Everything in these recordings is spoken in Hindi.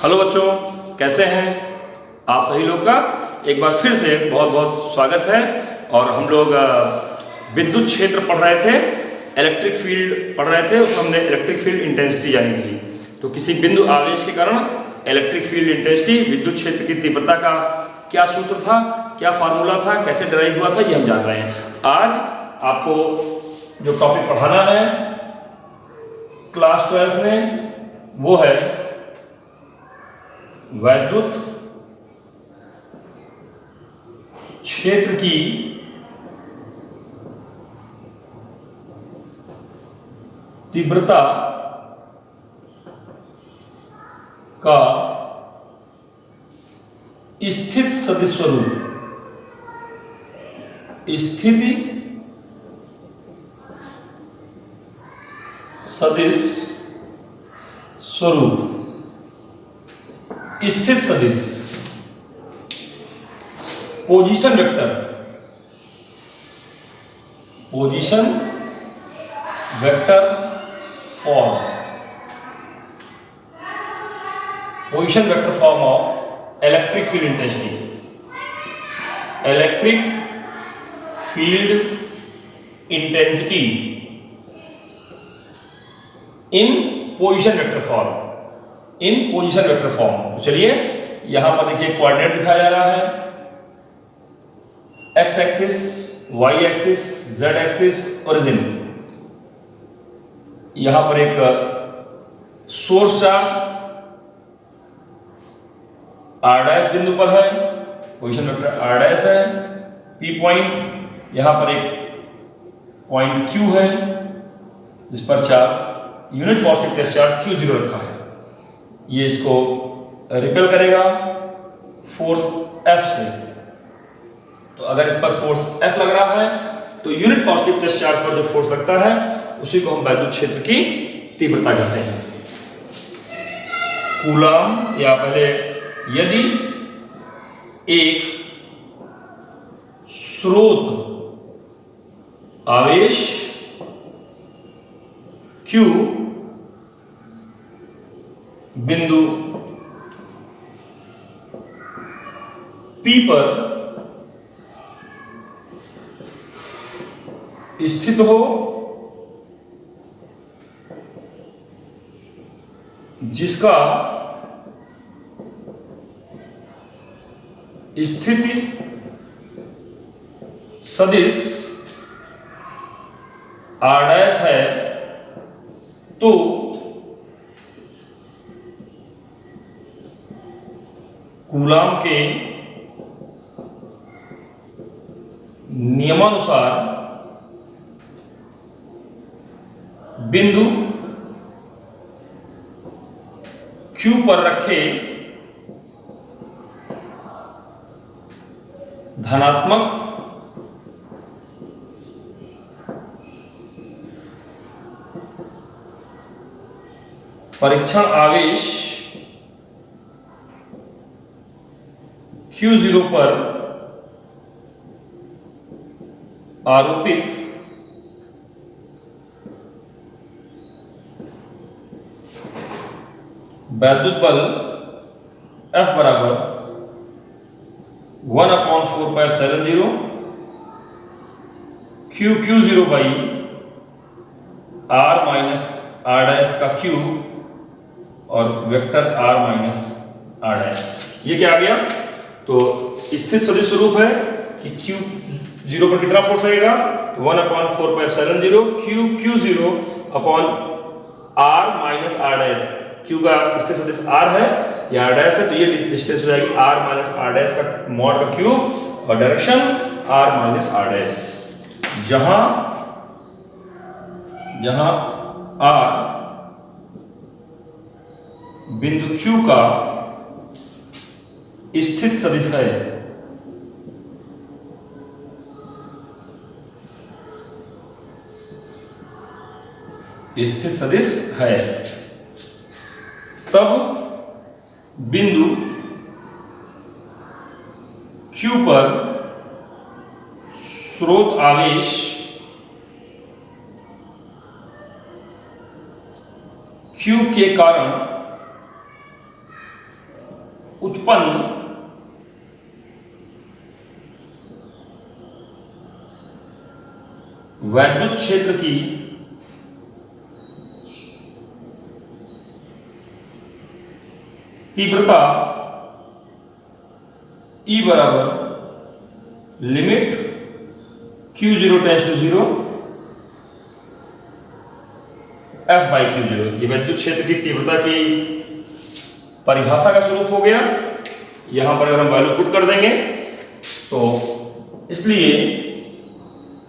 हेलो बच्चों, कैसे हैं आप सभी लोग का एक बार फिर से बहुत बहुत स्वागत है। और हम लोग विद्युत क्षेत्र पढ़ रहे थे, इलेक्ट्रिक फील्ड पढ़ रहे थे। उसमें हमने इलेक्ट्रिक फील्ड इंटेंसिटी जानी थी। तो किसी बिंदु आवेश के कारण इलेक्ट्रिक फील्ड इंटेंसिटी, विद्युत क्षेत्र की तीव्रता का क्या सूत्र था, क्या फार्मूला था, कैसे डिराइव हुआ था, ये हम जान रहे हैं। आज आपको जो टॉपिक पढ़ाना है क्लास 12 में वो है वैद्युत क्षेत्र की तीव्रता का स्थित सदिश स्वरूप। स्थिति सदिश स्वरूप, स्थित सदिश, position vector, position vector form, position vector form of electric field intensity, electric field intensity in position vector form, in position vector form. तो चलिए यहां पर देखिए कोऑर्डिनेट दिखाया जा रहा है, X axis, Y axis, Z axis, origin. यहां पर एक सोर्स चार्ज आर डैश बिंदु पर है, पोजीशन वेक्टर आर डैश है, पी पॉइंट। यहां पर एक पॉइंट क्यू है जिस पर charge unit positive test charge Q0 रखा है। ये इसको रिपेल करेगा फोर्स F से। तो अगर इस पर फोर्स F लग रहा है तो यूनिट पॉजिटिव टेस्ट चार्ज पर जो फोर्स लगता है उसी को हम वैद्युत क्षेत्र की तीव्रता कहते हैं। कूलम, या पहले यदि एक स्रोत आवेश Q बिंदु P पर स्थित हो, जिसका स्थिति सदिश R डैश है, तो कूलॉम के नियमानुसार बिंदु Q पर रखे धनात्मक परीक्षण आवेश Q0 पर आरोपित वैद्युत बल F बराबर 1/4πε0 Q0 by R minus R dash का Q और vector R minus R dash. ये क्या आ गया? तो स्थित सदिश स्वरूप है कि Q0 पर कितना फोर्स लगेगा, तो 1/4πε0 Q0 upon R minus R dash. Q का स्थित सदिश R है, ये R डैश है, तो ये डिस्टेंस हो जाएगी R माइनस R डैश का मॉड का क्यूब और direction R minus R dash. जहां R बिंदु Q का स्थित सदिश है, स्थित सदिश है, तब बिंदु Q पर स्रोत आवेश Q के कारण उत्पन्न वैद्युत क्षेत्र की तीव्रता E बराबर limit Q0 tends to 0 F by Q0। ये विद्युत क्षेत्र की तीव्रता की परिभाषा का स्वरूप हो गया। यहां पर अगर हम वैल्यू पुट कर देंगे तो इसलिए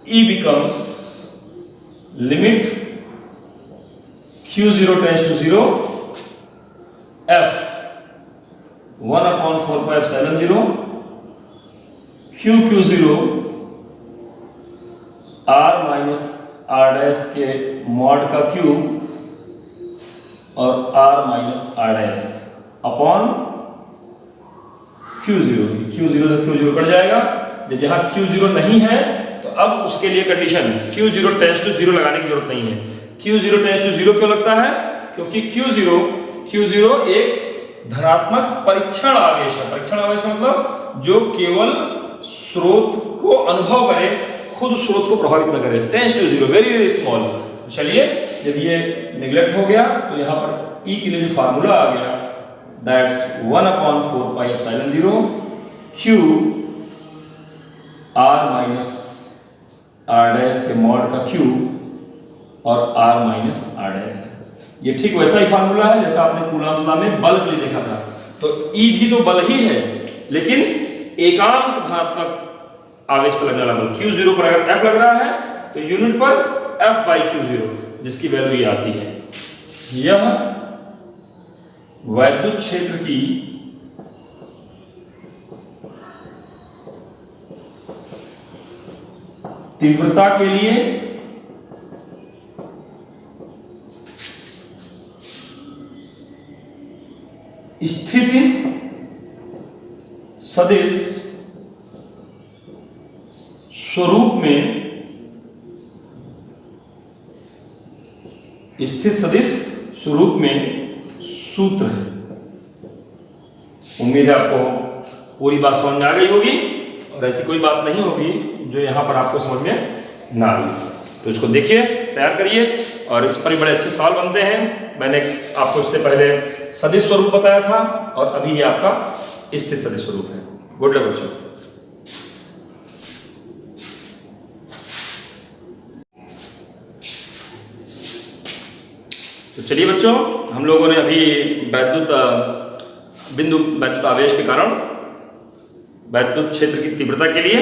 E becomes limit Q0 tends to 0 F 1/4 pi epsilon 0 Q0 R minus R dash के मॉड का क्यूब और R minus R dash upon Q0 से Q0 कट जाएगा। जब यहाँ Q0 नहीं है तो अब उसके लिए कंडीशन Q0 टेंड्स टू 0 लगाने की जरूरत नहीं है। Q0 टेंड्स टू 0 क्यों लगता है? क्योंकि Q0 एक धनात्मक परीक्षण आवेश है। परीक्षण आवेश का मतलब जो केवल स्रोत को अनुभव करे, खुद स्रोत को प्रभावित न करे। Tends to 0 very very small. चलिए जब ये नेग्लेक्ट हो गया तो यहाँ पर E के लिए जो फार्मूला आ गया that's 1/4 pi epsilon 0 Q R minus R dash के मॉड का क्यूब और R माइनस R डैश। ये ठीक वैसा ही फार्मूला है जैसा आपने कूलॉम्स लॉ में बल के लिए देखा था। तो E भी तो बल ही है, लेकिन एकांक धनात्मक आवेश पर लगने वाला बल। Q0 पर अगर F लग रहा है तो यूनिट पर F बाई Q0, जिसकी वैल्यू ये आती है। यह वैद्युत क्षेत्र की तीव्रता के लिए स्थिति सदिश स्वरूप में सूत्र है। उम्मीद है आपको पूरी बात समझ में आ गई होगी और ऐसी कोई बात नहीं होगी जो यहां पर आपको समझ में ना आई। तो इसको देखिए, तैयार करिए और इस पर भी बड़े अच्छे सवाल बनते हैं। मैंने आपको इससे पहले सदिश स्वरूप बताया था और अभी ये आपका स्थिर सदिश स्वरूप है। गुड लक बच्चों। तो चलिए बच्चों, हम लोगों ने अभी वैद्युत आवेश के कारण वैद्युत क्षेत्र की तीव्रता के लिए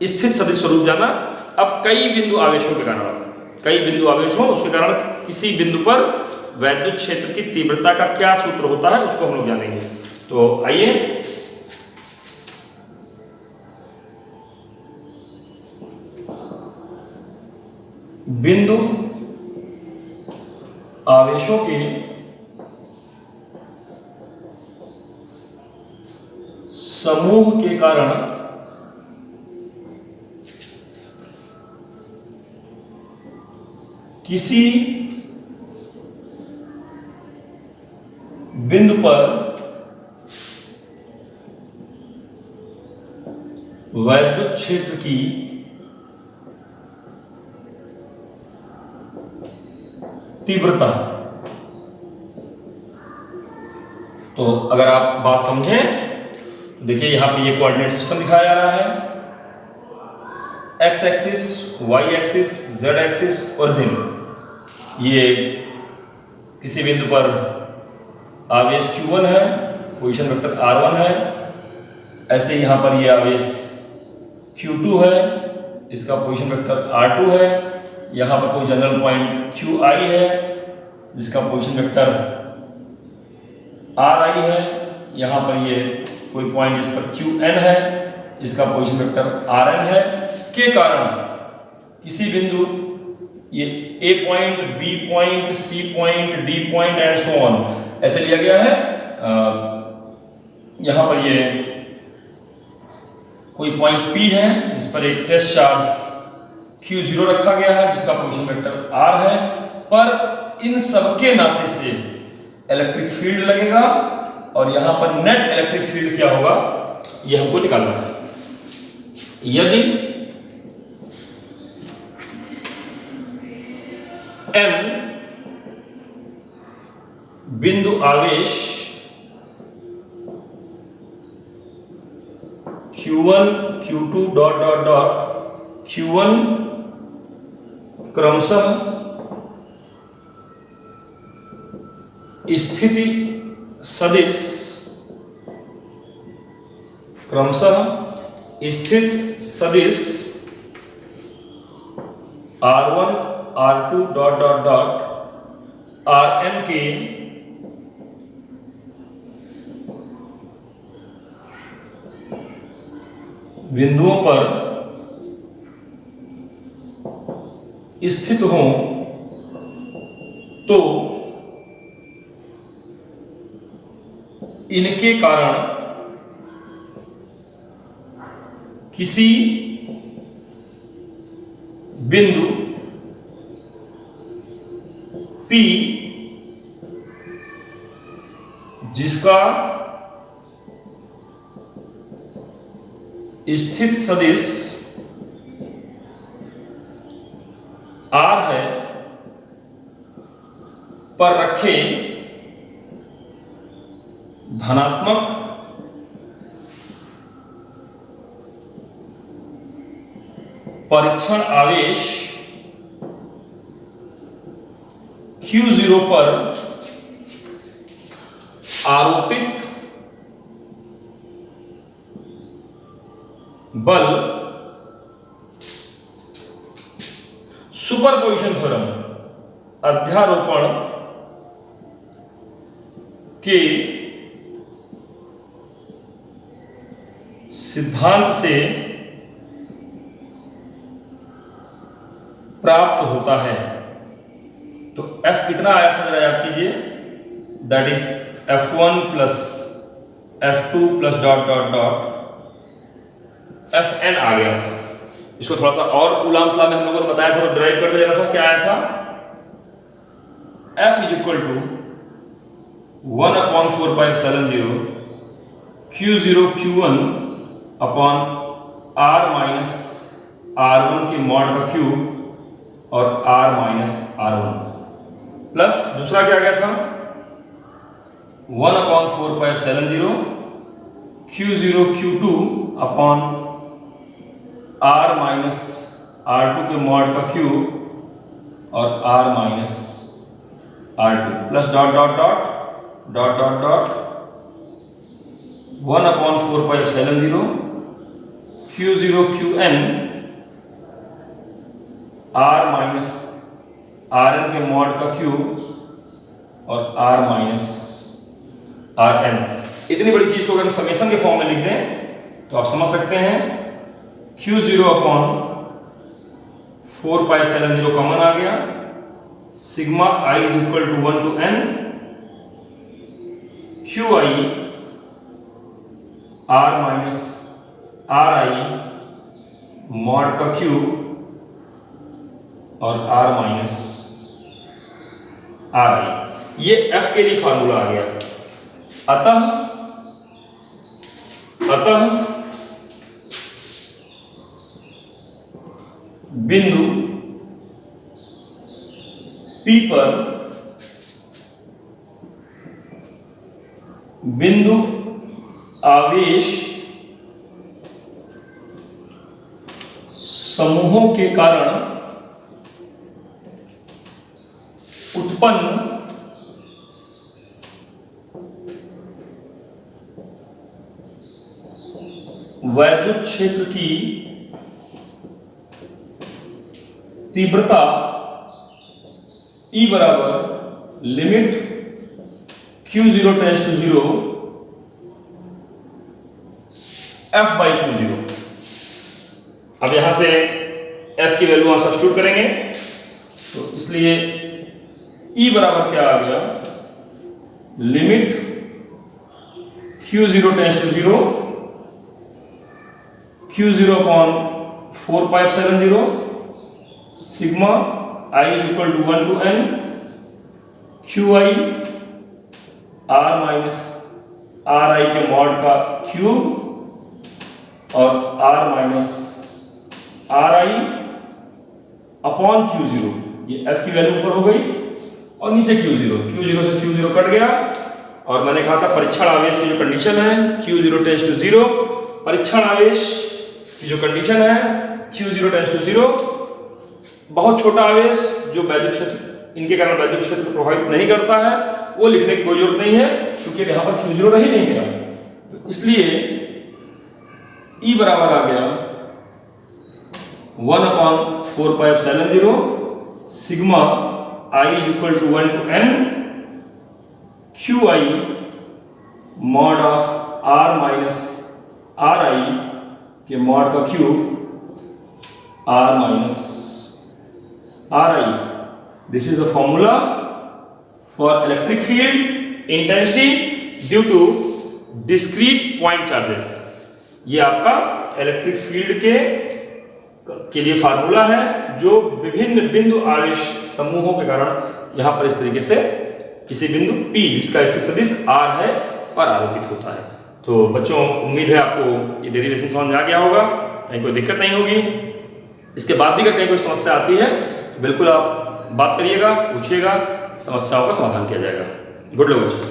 स्थिर सदिश स्वरूप जाना। अब कई बिंदु आवेश हों उसके कारण किसी बिंदु पर वैद्युत क्षेत्र की तीव्रता का क्या सूत्र होता है उसको हम लोग जानेंगे। तो आइए बिंदु आवेशों के समूह के कारण किसी बिंदु पर वैद्युत क्षेत्र की तीव्रता। तो अगर आप बात समझें तो देखिए यहां पे ये कोऑर्डिनेट सिस्टम दिखाया जा रहा है। X axis, Y axis, Z axis, origin. ये किसी बिंदु पर आवेश Q1 है, पोजीशन वेक्टर R1 है। ऐसे यहां पर ये आवेश Q2 है, इसका पोजीशन वेक्टर R2 है। यहां पर कोई जनरल पॉइंट QI है जिसका पोजीशन वेक्टर RI है। यहां पर ये कोई पॉइंट जिस पर QN है, इसका पोजीशन वेक्टर RN है। के कारण किसी बिंदु ये A point, B point, C point, D point and so on ऐसे लिया गया है। यहां पर ये कोई पॉइंट P है जिस पर एक टेस्ट चार्ज Q0 रखा गया है जिसका पोजीशन वेक्टर R है। पर इन सबके नाते से इलेक्ट्रिक फील्ड लगेगा और यहां पर नेट इलेक्ट्रिक फील्ड क्या होगा ये हमको निकालना है। यदि n बिंदु आवेश Q1 Q2 dot dot dot Q1 क्रमशः स्थिति सदिश स्थित सदिश R1 R2 dot dot dot Rn के बिंदुओं पर स्थित हों तो इनके कारण किसी बिंदु P जिसका स्थित सदिश R है पर रखे धनात्मक परीक्षण आवेश Q0 पर आरोपित बल सुपरपोजिशन थ्योरम अध्यारोपण के सिद्धांत से प्राप्त होता है। तो F कितना आया था जरा याद कीजिए, that is F1 plus F2 plus dot dot dot Fn आ गया था। इसको थोड़ा सा और कूलाम्स लॉ में हम लोगों ने बताया था, तो ड्राइव करते जरा सा क्या आया था, F is equal to 1/4πε0 Q0 Q1 upon R minus R1 के मॉड का क्यूब और R माइनस R1 प्लस दूसरा क्या गया था 1/4πε0 Q0 Q2 upon R minus R2 के मॉड का क्यूब और R minus R2 plus dot dot dot dot dot dot 1/4πε0 Q0 Qn R minus Rn के मॉड का क्यूब और R माइनस Rn। इतनी बड़ी चीज को अगर हम समेशन के फॉर्म में लिख दें तो आप समझ सकते हैं Q0 अपॉन 4πε0 कॉमन आ गया, sigma i is equal to 1 to n Qi R minus Ri mod का क्यूब और R माइनस Ri। ये F के लिए फार्मूला आ गया। अतः बिंदु P पर बिंदु आवेश समूहों के कारण उत्पन्न वैद्युत क्षेत्र की तीव्रता E बराबर limit Q0 tends to 0 F by Q0। अब यहां से F की वैल्यू आप सब्स्टिट्यूट करेंगे तो इसलिए E बराबर क्या आ गया, limit Q0 tends to 0 Q0 upon 4πε0 sigma I is equal to 1 to n Qi R minus R I के मॉड का क्यूब और R minus R I upon Q zero. ये एफ की वैल्यू ऊपर हो गई और नीचे क्यू जीरो से क्यू जीरो कट गया। और मैंने कहा था परीक्षण आवेश की जो कंडीशन है Q zero tends to zero, परीक्षण आवेश की जो कंडीशन है Q zero tends to zero, बहुत छोटा आवेश जो वैद्युत क्षेत्र, इनके कारण वैद्युत क्षेत्र को प्रभावित नहीं करता है, वो लिखने की कोई जरूरत नहीं है क्योंकि यहाँ पर क्यू जीरो रह ही नहीं गया। तो इसलिए ई बराबर आ गया 1/4πε0 sigma I equal to 1 to n Q I mod of R minus R I के मॉड का cube R minus R I. This is the formula for electric field intensity due to discrete point charges. ये आपका इलेक्ट्रिक फील्ड के लिए फार्मूला है जो विभिन्न बिंदु आवेश समूहों के कारण यहां पर इस तरीके से किसी बिंदु P जिसका स्थित सदिश R है पर आरोपित होता है। तो बच्चों उम्मीद है आपको ये डेरिवेशन समझ में आ गया होगा, कहीं कोई दिक्कत नहीं होगी। इसके बाद भी अगर कहीं कोई समस्या आती है तो बिल्कुल आप बात करिएगा, पूछिएगा, समस्याओं का समाधान किया जाएगा। गुड लक बच्चों।